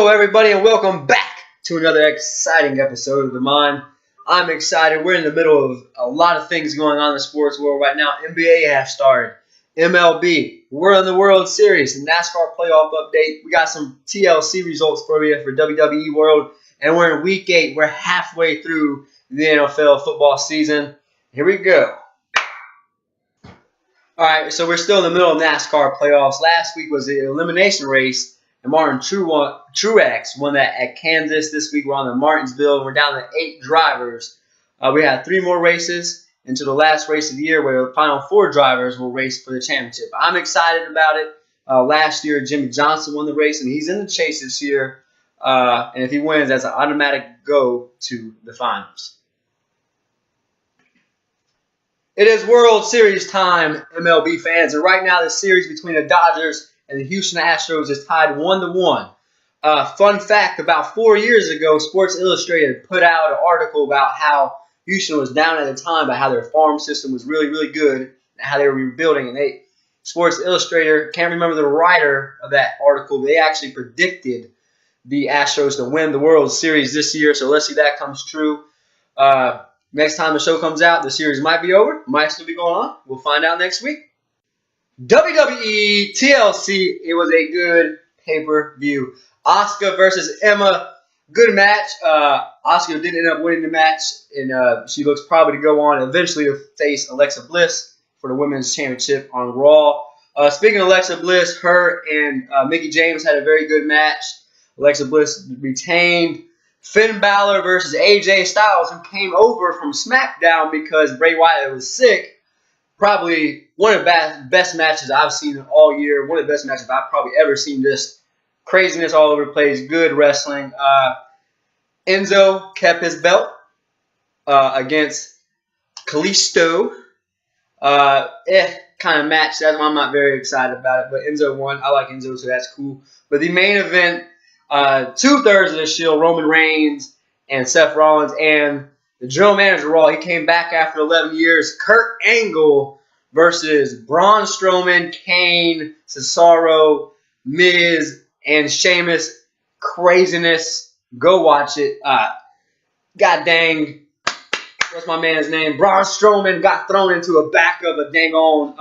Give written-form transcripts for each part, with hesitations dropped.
Hello, everybody, and welcome back to another exciting episode of The Mind. I'm excited. We're in the middle of a lot of things going on in the sports world right now. NBA has started. MLB. We're in the World Series. The NASCAR playoff update. We got some TLC results for you for WWE World. And we're in Week 8. We're halfway through the NFL football season. Here we go. All right, so we're still in the middle of NASCAR playoffs. Last week was the elimination race. And Martin Truex won that at Kansas. This week we're on the Martinsville. We're down to 8 drivers. We had 3 more races into the last race of the year where the final 4 drivers will race for the championship. I'm excited about it. Last year, Jimmy Johnson won the race, and he's in the chase this year. And if he wins, that's an automatic go to the finals. It is World Series time, MLB fans. And right now, the series between the Dodgers and the Houston Astros is tied 1-1. Fun fact, about 4 years ago, Sports Illustrated put out an article about how Houston was down at the time, but how their farm system was really, really good, and how they were rebuilding. And Sports Illustrated, can't remember the writer of that article, they actually predicted the Astros to win the World Series this year, so let's see if that comes true. Next time the show comes out, the series might be over, might still be going on. We'll find out next week. WWE TLC, it was a good pay-per-view. Asuka versus Emma, good match. Asuka did end up winning the match, and she looks probably to go on eventually to face Alexa Bliss for the Women's Championship on Raw. Speaking of Alexa Bliss, her and Mickie James had a very good match. Alexa Bliss retained. Finn Balor versus AJ Styles, who came over from SmackDown because Bray Wyatt was sick. Probably one of the best matches I've seen all year. One of the best matches I've probably ever seen. Just craziness all over the place. Good wrestling. Enzo kept his belt against Kalisto. Kind of match. That's why I'm not very excited about it. But Enzo won. I like Enzo, so that's cool. But the main event, 2/3 of the Shield, Roman Reigns and Seth Rollins, and the general manager Raw, he came back after 11 years. Kurt Angle versus Braun Strowman, Kane, Cesaro, Miz, and Sheamus. Craziness. Go watch it. God dang. What's my man's name? Braun Strowman got thrown into the back of a dang on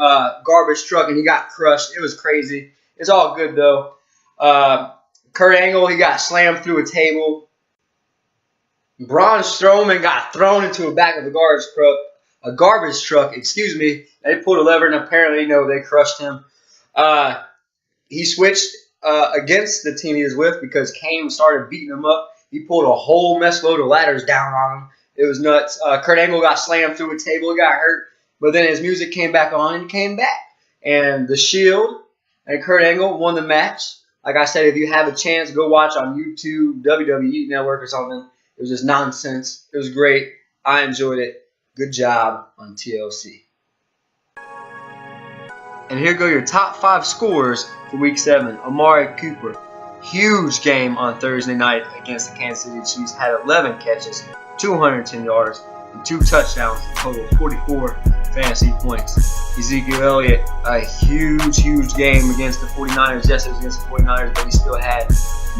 garbage truck, and he got crushed. It was crazy. It's all good, though. Kurt Angle, he got slammed through a table. Braun Strowman got thrown into the back of a garbage truck. They pulled a lever, and apparently, they crushed him. He switched against the team he was with because Kane started beating him up. He pulled a whole mess load of ladders down on him. It was nuts. Kurt Angle got slammed through a table. He got hurt. But then his music came back on, and he came back. And The Shield and Kurt Angle won the match. Like I said, if you have a chance, go watch on YouTube, WWE Network or something. It was just nonsense. It was great. I enjoyed it. Good job on TLC. And here go your top 5 scores for Week 7. Amari Cooper, huge game on Thursday night against the Kansas City Chiefs. Had 11 catches, 210 yards, and 2 touchdowns, a total of 44 fantasy points. Ezekiel Elliott, a huge game against the 49ers. Yes, it was against the 49ers, but he still had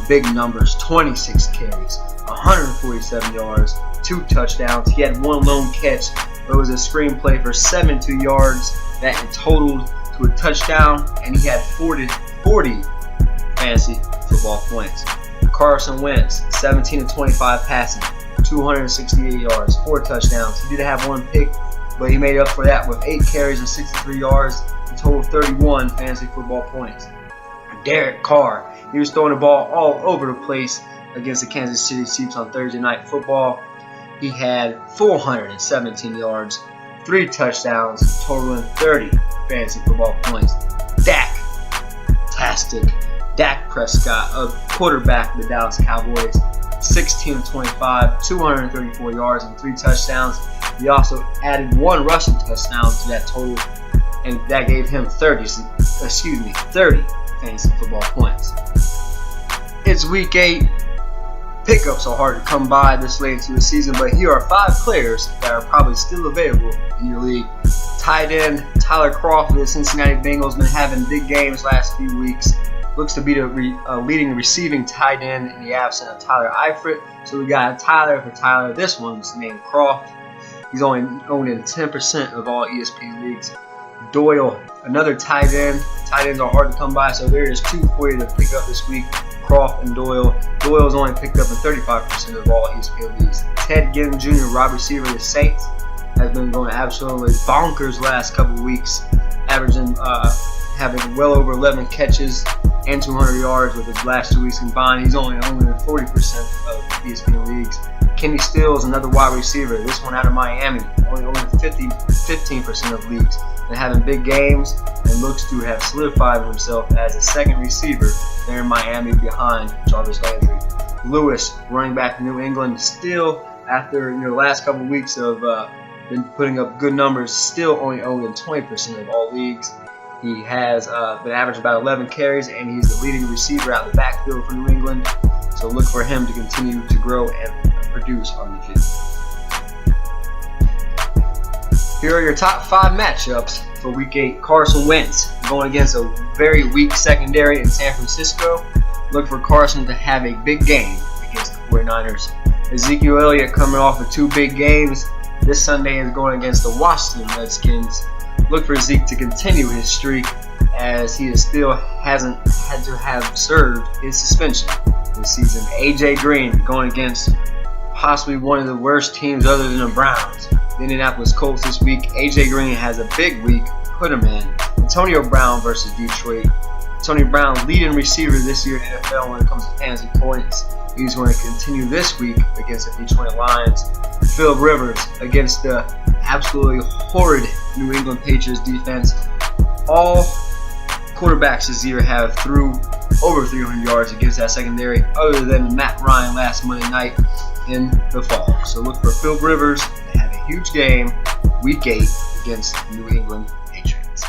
big numbers. 26 carries, 147 yards, 2 touchdowns. He had 1 lone catch. It was a screenplay for 72 yards that totaled to a touchdown, and he had 40 fantasy football points. Carson Wentz, 17-25 passing, 268 yards, 4 touchdowns. He did have 1 pick, but he made up for that with 8 carries and 63 yards, a total of 31 fantasy football points. Derek Carr, he was throwing the ball all over the place against the Kansas City Chiefs on Thursday Night Football. He had 417 yards, 3 touchdowns, totaling 30 fantasy football points. Dak Prescott, a quarterback of the Dallas Cowboys, 16-25, 234 yards and 3 touchdowns. He also added 1 rushing touchdown to that total, and that gave him 30 fantasy football points. It's Week 8. Pickups are hard to come by this late into the season, but here are 5 players that are probably still available in your league. Tight end Tyler Kroft of the Cincinnati Bengals been having big games last few weeks. looks to be the leading receiving tight end in the absence of Tyler Eifert. So we got Tyler for Tyler. This one's named Croft. He's only owned in 10% of all ESPN leagues. Doyle, another tight end. Tight ends are hard to come by, so there's two for you to pick up this week. Croft and Doyle. Doyle's only picked up in 35% of all ESPN leagues. Ted Ginn Jr., wide receiver of the Saints, has been going absolutely bonkers last couple of weeks, averaging having well over 11 catches and 200 yards with his last 2 weeks combined. He's only owned in 40% of ESPN leagues. Kenny Stills, another wide receiver, this one out of Miami, only owned 15% of leagues, and having big games and looks to have solidified himself as a second receiver there in Miami behind Jarvis Landry. Lewis, running back from New England, still after the last couple of weeks of been putting up good numbers, still only owned in 20% of all leagues. He has been averaging about 11 carries, and he's the leading receiver out of the backfield for New England. So look for him to continue to grow and produce on the field. Here are your top 5 matchups for Week 8. Carson Wentz going against a very weak secondary in San Francisco. Look for Carson to have a big game against the 49ers. Ezekiel Elliott coming off of 2 big games. This Sunday is going against the Washington Redskins. Look for Zeke to continue his streak as he still hasn't had to have served his suspension this season. AJ Green going against possibly one of the worst teams other than the Browns, the Indianapolis Colts this week. AJ Green has a big week. Put him in. Antonio Brown versus Detroit. Antonio Brown, leading receiver this year in the NFL when it comes to fantasy points. He's going to continue this week against the Detroit Lions. Philip Rivers against the absolutely horrid New England Patriots defense. All quarterbacks this year have threw over 300 yards against that secondary, other than Matt Ryan last Monday night in the fall. So look for Philip Rivers to have a huge game Week 8 against New England Patriots.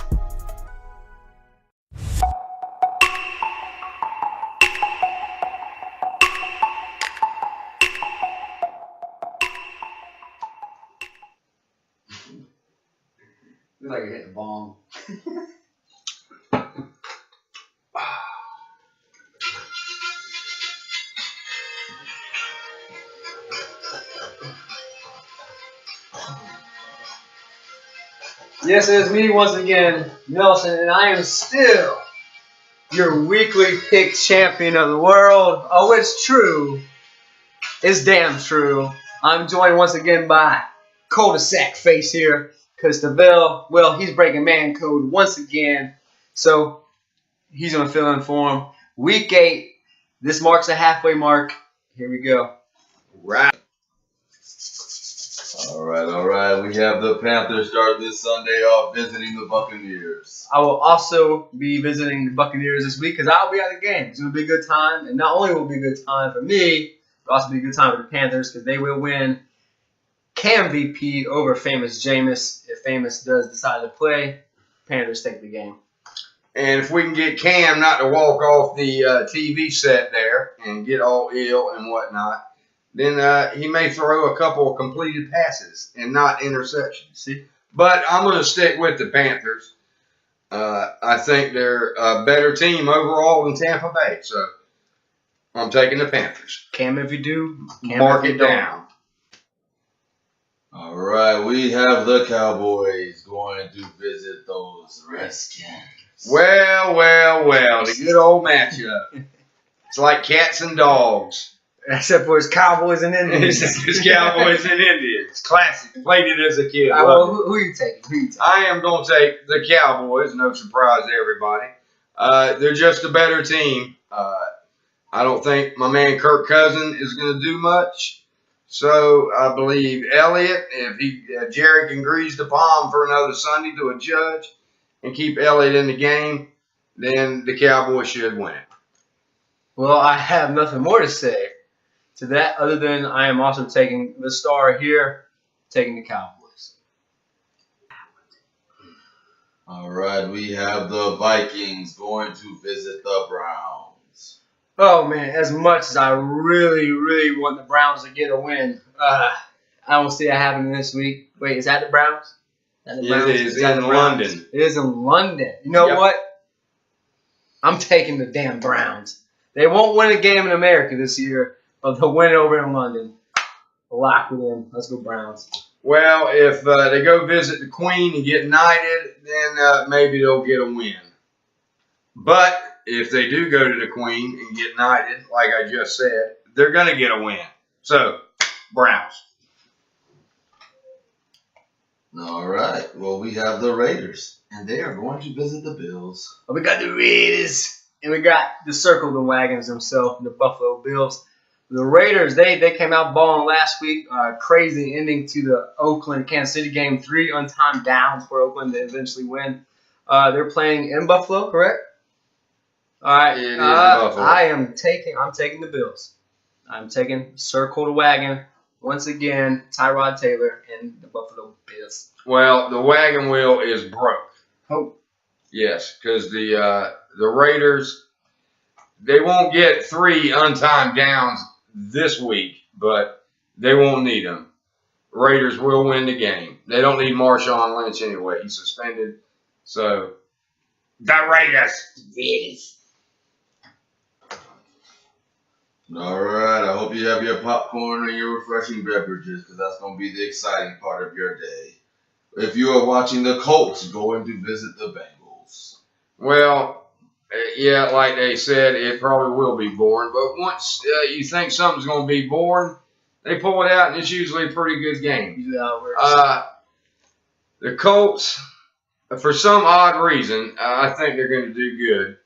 Looks like you're hitting a bong. Yes, it is me once again, Nelson, and I am still your weekly pick champion of the world. Oh, it's true. It's damn true. I'm joined once again by Cul-de-sac face here, because DeVille, well, he's breaking man code once again, so he's going to fill in for him. Week 8, this marks the halfway mark. Here we go. Right. All right. We have the Panthers starting this Sunday off visiting the Buccaneers. I will also be visiting the Buccaneers this week because I'll be at the game. It's going to be a good time. And not only will it be a good time for me, it'll also be a good time for the Panthers because they will win Cam VP over Famous Jameis. If Famous does decide to play, Panthers take the game. And if we can get Cam not to walk off the TV set there and get all ill and whatnot, then he may throw a couple of completed passes and not interceptions. See? But I'm going to stick with the Panthers. I think they're a better team overall than Tampa Bay. So I'm taking the Panthers. Cam if you do, Cam mark if it you don't. down. All right, we have the Cowboys going to visit those Redskins. Well, the good old matchup. It's like cats and dogs. Except for his Cowboys and Indians. It's Cowboys and Indians. Classic. Played it as a kid. Who are you taking? I am going to take the Cowboys. No surprise to everybody. They're just a better team. I don't think my man Kirk Cousins is going to do much. So I believe Elliott, if Jerry can grease the palm for another Sunday to a judge and keep Elliott in the game, then the Cowboys should win. Well, I have nothing more to say to that other than I am also taking the star here, taking the Cowboys. All right, we have the Vikings going to visit the Browns. Oh, man, as much as I really, really want the Browns to get a win, I don't see it happening this week. Wait, is that the Browns? It is in London. It is in London. You know what? I'm taking the damn Browns. They won't win a game in America this year, but they'll win it over in London. Lock it in. Let's go Browns. Well, if they go visit the Queen and get knighted, then maybe they'll get a win. But if they do go to the Queen and get knighted, like I just said, they're going to get a win. So, Browns. All right. Well, we have the Raiders, and they are going to visit the Bills. We got the Raiders, and we got the circle the wagons themselves, the Buffalo Bills. The Raiders, they came out balling last week. Crazy ending to the Oakland-Kansas City game. 3 untimed downs for Oakland to eventually win. They're playing in Buffalo, correct? All right. It is in Buffalo. I'm taking the Bills. I'm taking circle the wagon once again. Tyrod Taylor and the Buffalo Bills. Well, the wagon wheel is broke. Oh. Yes, because the Raiders, they won't get 3 untimed downs this week, but they won't need them. Raiders will win the game. They don't need Marshawn Lynch anyway. He's suspended. So, the Raiders. All right. I hope you have your popcorn and your refreshing beverages, because that's going to be the exciting part of your day. If you are watching the Colts going to visit the Bengals. Well, yeah, like they said, it probably will be boring. But once you think something's going to be boring, they pull it out, and it's usually a pretty good game. The Colts, for some odd reason, I think they're going to do good.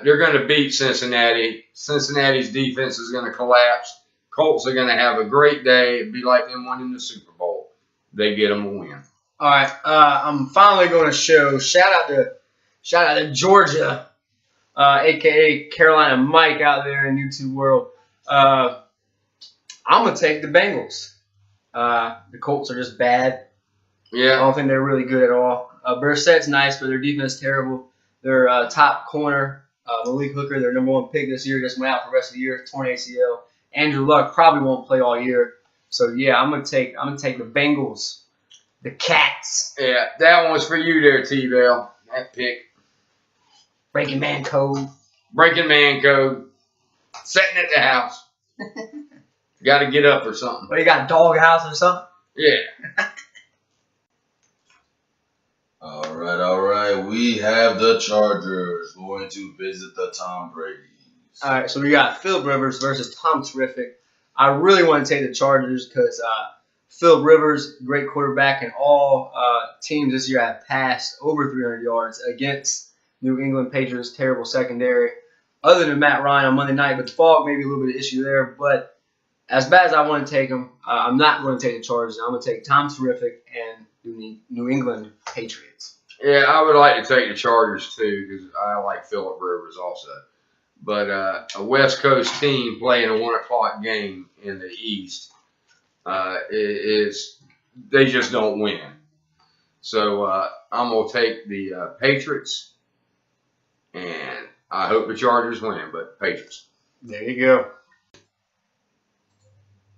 They're going to beat Cincinnati. Cincinnati's defense is going to collapse. Colts are going to have a great day. It'd be like them winning the Super Bowl. They get them a win. All right. I'm finally going to show shout out to Georgia, aka Carolina Mike out there in YouTube world. I'm gonna take the Bengals. The Colts are just bad. I Yeah. don't think they're really good at all. Brissett's nice, but their defense is terrible. Their top corner, Malik Hooker, their number 1 pick this year, just went out for the rest of the year, torn ACL. Andrew Luck probably won't play all year. So yeah, I'm gonna take the Bengals, the Cats. Yeah, that one was for you there, T-Bell. That pick. Breaking Man Code. Breaking man code. Sitting at the house. Got to get up or something. What, you got a doghouse or something? Yeah. All right. We have the Chargers going to visit the Tom Brady's. All right, so we got Philip Rivers versus Tom Terrific. I really want to take the Chargers because Philip Rivers, great quarterback, and all teams this year have passed over 300 yards against New England Patriots' terrible secondary. Other than Matt Ryan on Monday night, but the fog may be a little bit of issue there. But as bad as I want to take them, I'm not going to take the Chargers. I'm going to take Tom Terrific and New England Patriots. Yeah, I would like to take the Chargers too because I like Phillip Rivers also. But a West Coast team playing a 1 o'clock game in the East they just don't win. So I'm going to take the Patriots, and I hope the Chargers win, but Patriots. There you go.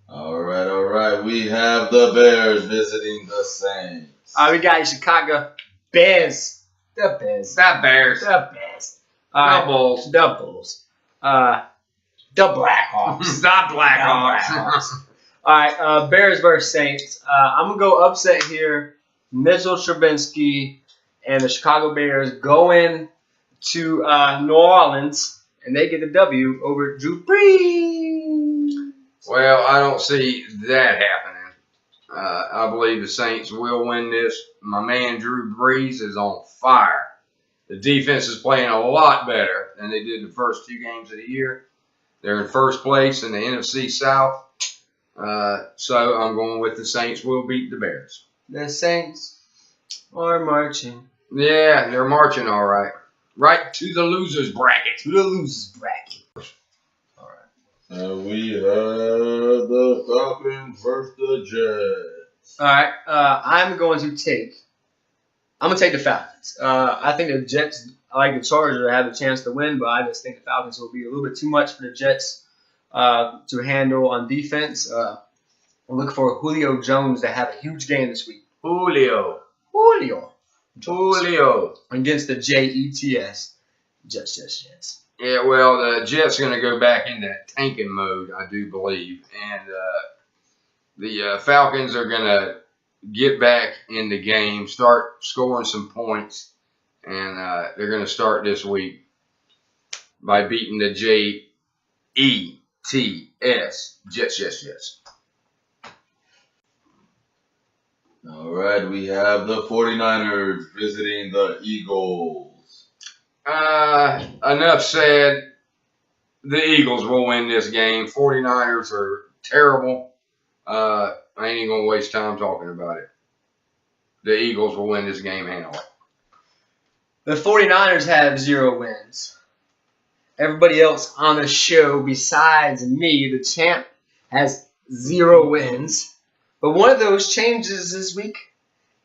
All right. We have the Bears visiting the Saints. We got Chicago Bears. The Bears. That Bears. The Bears. The Bulls. The Bulls. The Blackhawks. Stop Blackhawks. All right, Bears versus Saints. I'm going to go upset here. Mitchell Trubisky and the Chicago Bears go in to New Orleans, and they get the W over Drew Brees. Well, I don't see that happening. I believe the Saints will win this. My man Drew Brees is on fire. The defense is playing a lot better than they did the first 2 games of the year. They're in first place in the NFC South. So I'm going with the Saints will beat the Bears. The Saints are marching. Yeah, they're marching all right. Right to the losers bracket. To the losers bracket. And we have the Falcons versus the Jets. All right, I'm going to take the Falcons. I think the Jets, I like the Chargers, have a chance to win, but I just think the Falcons will be a little bit too much for the Jets to handle on defense. I'm looking for Julio Jones to have a huge game this week. Julio. Julio. Julio. Against the Jets. Jets. Yeah, well, the Jets are going to go back in that tanking mode, I do believe. And the Falcons are going to get back in the game, start scoring some points. And they're going to start this week by beating the Jets. Jets. All right, we have the 49ers visiting the Eagles. Enough said. The Eagles will win this game. 49ers are terrible. I ain't even going to waste time talking about it. The Eagles will win this game handily. The 49ers have 0 wins. Everybody else on the show besides me, the champ, has 0 wins. But one of those changes this week,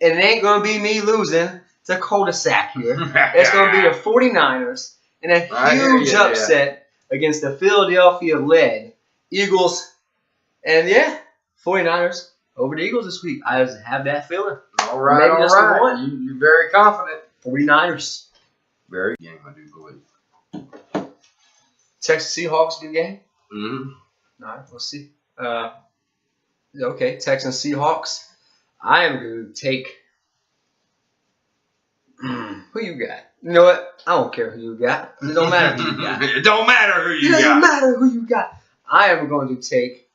and it ain't going to be me losing. It's a cul-de-sac here. It's going to be the 49ers in a huge upset against the Philadelphia-led Eagles. And, 49ers over the Eagles this week. I just have that feeling. All right. You're very confident. 49ers. Very good game, I do believe. Texas Seahawks, good game? Mm-hmm. All right, we'll see. Okay, Texans Seahawks. I am going to take. Who you got? You know what? I don't care who you got. It don't matter who you got. It don't matter who you got. It doesn't matter who you got. I am going to take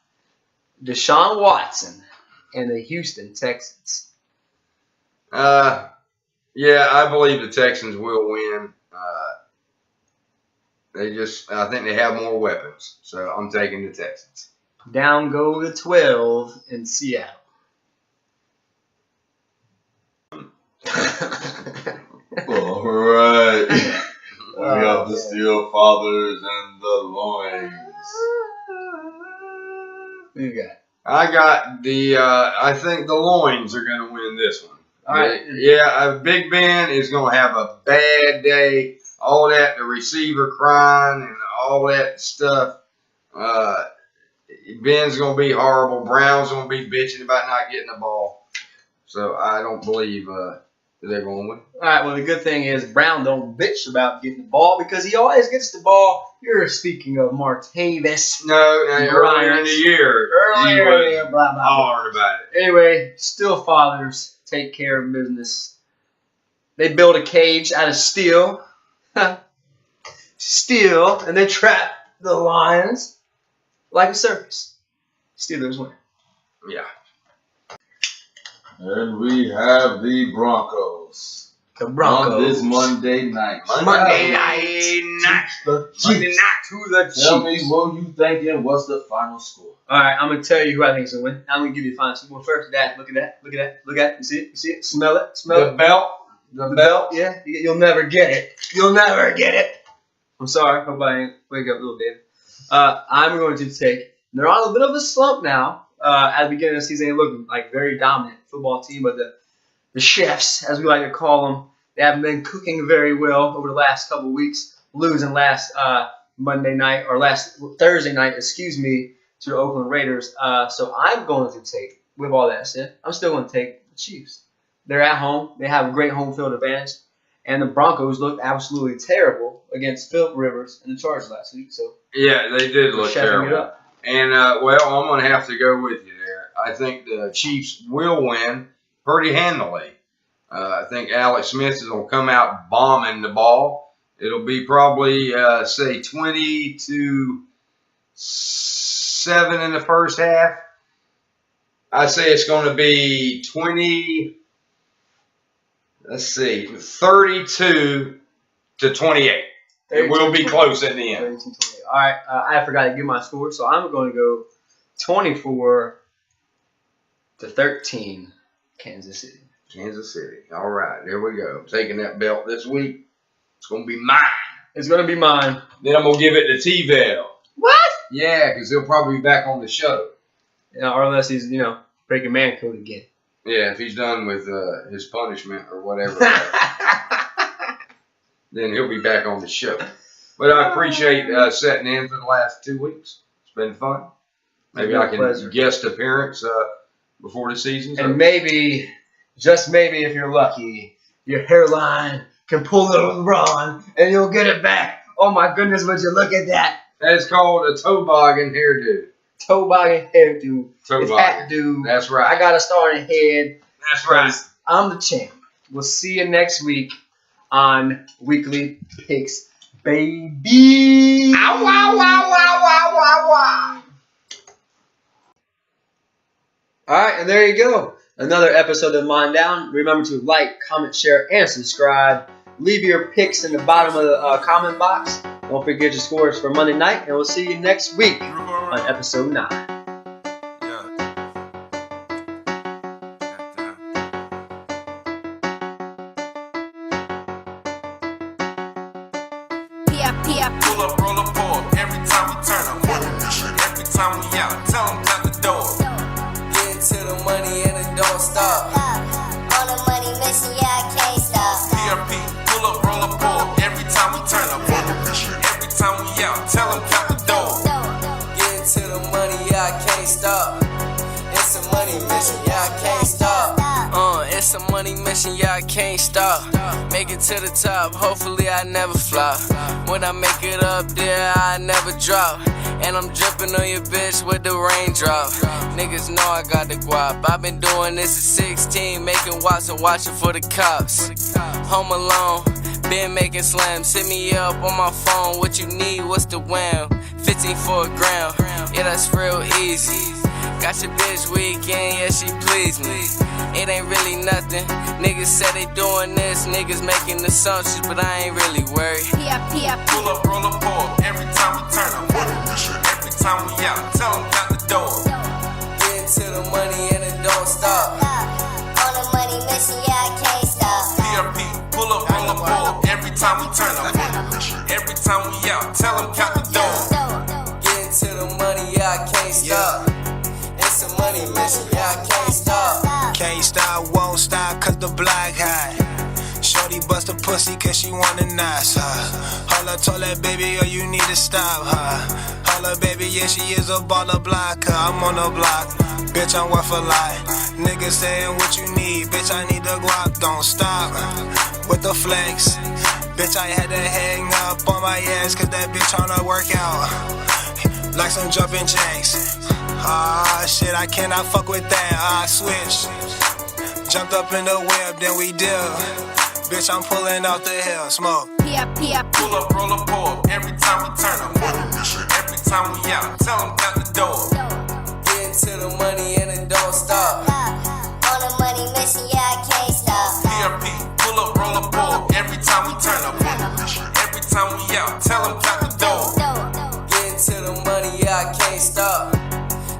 Deshaun Watson and the Houston Texans. I believe the Texans will win. I think they have more weapons, so I'm taking the Texans. Down go the 12 in Seattle. All right. We have the Steel Fathers and the Loins. Who you got? I got the. I think the Loins are going to win this one. All right. Big Ben is going to have a bad day. All that, the receiver crying and all that stuff. Ben's going to be horrible. Brown's going to be bitching about not getting the ball. So I don't believe they're going to win. All right, well, the good thing is Brown don't bitch about getting the ball because he always gets the ball. You're speaking of Martavis. No, earlier in the year. Blah, blah, blah. Hard about it. Anyway, Steel Fathers take care of business. They build a cage out of steel. Steel, and they trap the lions like a circus. Steelers win. Yeah. And we have the Broncos. The Broncos. On this Monday night. Monday night to the Chiefs. Tell me what you thinking. What's the final score? All right, I'm going to tell you who I think is going to win. I'm going to give you the final score. First, look at that. Look at it. You see it? Smell it? The belt. The belt, yeah. You'll never get it. I'm sorry. Hope I ain't wake up little David. I'm going to take. They're on a bit of a slump now. At the beginning of the season, they looked like very dominant football team, but the chefs, as we like to call them, they haven't been cooking very well over the last couple of weeks, losing last Thursday night, to the Oakland Raiders. So I'm going to take, with all that said, I'm still going to take the Chiefs. They're at home. They have a great home field advantage. And the Broncos looked absolutely terrible against Philip Rivers and the Chargers last week. So yeah, they did look terrible. It up. And, I'm going to have to go with you there. I think the Chiefs will win pretty handily. I think Alex Smith is going to come out bombing the ball. It'll be probably, say, 20-7 in the first half. I say it's going to be 32-28. It will be close at the end. All right, I forgot to give my score, so I'm going to go 24-13, Kansas City. Kansas City. All right, there we go. Taking that belt this week. It's going to be mine. It's going to be mine. Then I'm going to give it to T-Vel. What? Yeah, because he'll probably be back on the show. Yeah, or unless he's, breaking man code again. Yeah, if he's done with his punishment or whatever, then he'll be back on the show. But I appreciate sitting in for the last 2 weeks. It's been fun. Maybe I can guest appearance before the season's over. And maybe, just maybe if you're lucky, your hairline can pull a LeBron and you'll get it back. Oh my goodness, would you look at that? That's called a toboggan hairdo. Toboggan hairdo. It's Toboggan. hat do. That's right. I got a star in the head. That's right. I'm the champ. We'll see you next week on Weekly Picks, baby. Ow, wow, wow, wow, wow, wow, wow. All right, and there you go. Another episode of Mind Down. Remember to like, comment, share, and subscribe. Leave your picks in the bottom of the comment box. Don't forget your scores for Monday night, and we'll see you next week on episode 9. Pull up, roll up, pour up. Every time we turn up, every time we out, tell them cut the door. Get to the money and it don't stop. On the money mission, yeah, I can't stop. PRP, pull up, roll up, pour up. Every time we turn up, every time we out, tell them cut the door. Get to the money, yeah, I can't stop. It's a money mission, yeah, I can't stop. It's a money mission, yeah, I can't stop. Make it to the top, hopefully I never flop. When I make it up there, I never drop. And I'm dripping on your bitch with the raindrop. Niggas know I got the guap. I've been doing this at 16, making watch and watching for the cops. Home alone, been making slams. Hit me up on my phone, what you need, what's the wham? 15 for a gram, yeah, that's real easy. Got your bitch weekend, yeah, she pleased me. It ain't really nothing. Niggas say they doing this, niggas making assumptions, but I ain't really worried. Pull up, roll up, pour up. Every time we turn up, every time we out, tell them cut the door. Get to the money and it don't stop. On the money mission, yeah, I can't stop. PRP, pull up, roll up, pour up. Every time we turn up, every time we out, tell them cut the door. Get to the money, yeah, I can't stop. It's a money mission, yeah, I can't stop. Can't stop, won't stop, cause the block high. Shorty bust a pussy cause she wanna nice, Holla told that baby, oh you need to stop, Holla baby, yeah she is a baller blocker. I'm on the block, bitch I'm worth a lot. Niggas saying what you need, bitch I need the guap. Don't stop, with the flex. Bitch I had to hang up on my ass cause that bitch tryna work out. Like some jumping jacks. Shit, I cannot fuck with that. I switch. Jumped up in the web, then we dip. Bitch, I'm pulling out the hill. Smoke. Pull up, roll up, pour up. Every time we turn up, every time we out, tell them cut the door. Get to the money and it don't stop. On the money mission, yeah, I can't stop. PRP, pull up, roll up, pour up. Every time we turn up, every time we out, tell them cut the door. Get to the money, yeah, I can't stop.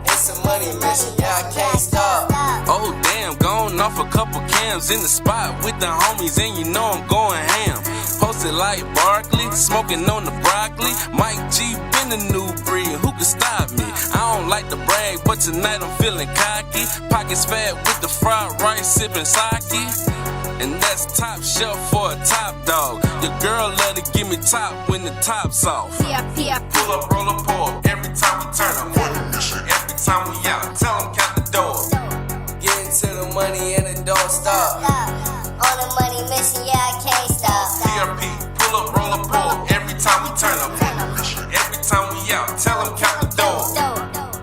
It's a money mission, yeah, I can't stop. Oh damn, gone off a couple cams in the spot with the homies, and you know I'm going ham. Posted like Barkley, smoking on the broccoli. Mike G been the new breed, who can stop me? I don't like to brag, but tonight I'm feeling cocky. Pockets fat with the fried rice, sipping sake. And that's top shelf for a top dog. Your girl love to give me top when the top's off. Pull up, roll up, pour up. Every time we turn up, every time we out, tell them cut the door. Get to the money and it don't stop. On the money mission, yeah, I can't stop. PRP, pull up, roll up, pour up. Every time we turn up, every time we out, tell them cut the door.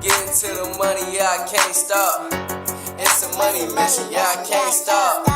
Get to the money, yeah, I can't stop. It's a money mission, yeah, I can't stop.